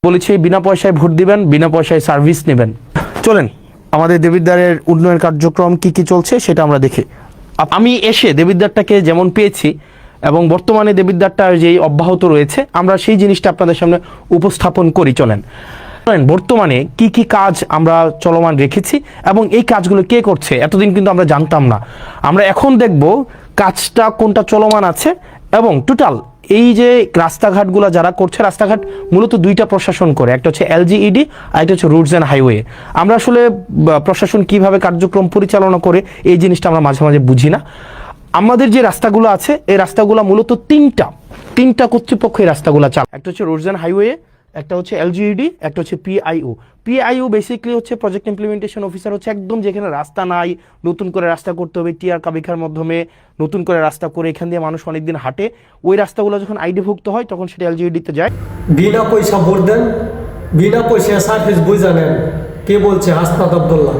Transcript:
বলেছি বিনা পয়সায় ভোট দিবেন, বিনা পয়সায় সার্ভিস নেবেন। চলেন আমাদের দেবিদ্বারের উন্নয়ন কার্যক্রম কি কি চলছে সেটা আমরা দেখি। আমি এসে দেবিদ্বারটাকে যেমন পেয়েছি এবং বর্তমানে দেবিদ্বারটা যেই অব্যাহত রয়েছে আমরা সেই জিনিসটা আপনাদের সামনে উপস্থাপন করি। চলেন বর্তমানে কি কি কাজ আমরা চলমান রেখেছি এবং এই কাজগুলো কে করছে এতদিন কিন্তু আমরা জানতাম না। আমরা এখন দেখব কাজটা কোনটা চলমান আছে এবং টোটাল এই যে রাস্তাঘাটগুলো যারা করছে, রাস্তাঘাট মূলত দুইটা প্রশাসন করে, একটা হচ্ছে এলজিইডি আর একটা হচ্ছে রুটস অ্যান্ড হাইওয়ে। আমরা আসলে প্রশাসন কিভাবে কার্যক্রম পরিচালনা করে এই জিনিসটা আমরা মাঝে মাঝে বুঝি না। আমাদের যে রাস্তাগুলো আছে এই রাস্তাগুলো মূলত তিনটা কর্তৃপক্ষ এই রাস্তাগুলো চালায়। একটা হচ্ছে রোডস অ্যান্ড হাইওয়ে, একটা হচ্ছে এলজিইডি, একটা হচ্ছে পিআইও। পিআইও বেসিক্যালি হচ্ছে প্রজেক্ট ইমপ্লিমেন্টেশন অফিসার, হচ্ছে একদম যেখানে রাস্তা নাই নতুন করে রাস্তা করতে হবে, টিআর কাবিখার মাধ্যমে নতুন করে রাস্তা করে এখান দিয়ে মানুষ অনেকদিন হাঁটে, ওই রাস্তাগুলো যখন আইডিভুক্ত হয় তখন সেটা এলজিইডিতে যায়। বিনা পয়সা ভোট দেন, বিনা পয়সা সার্ভিস বুঝা নেন। কে বলছে? হাসনাত আব্দুল্লাহ।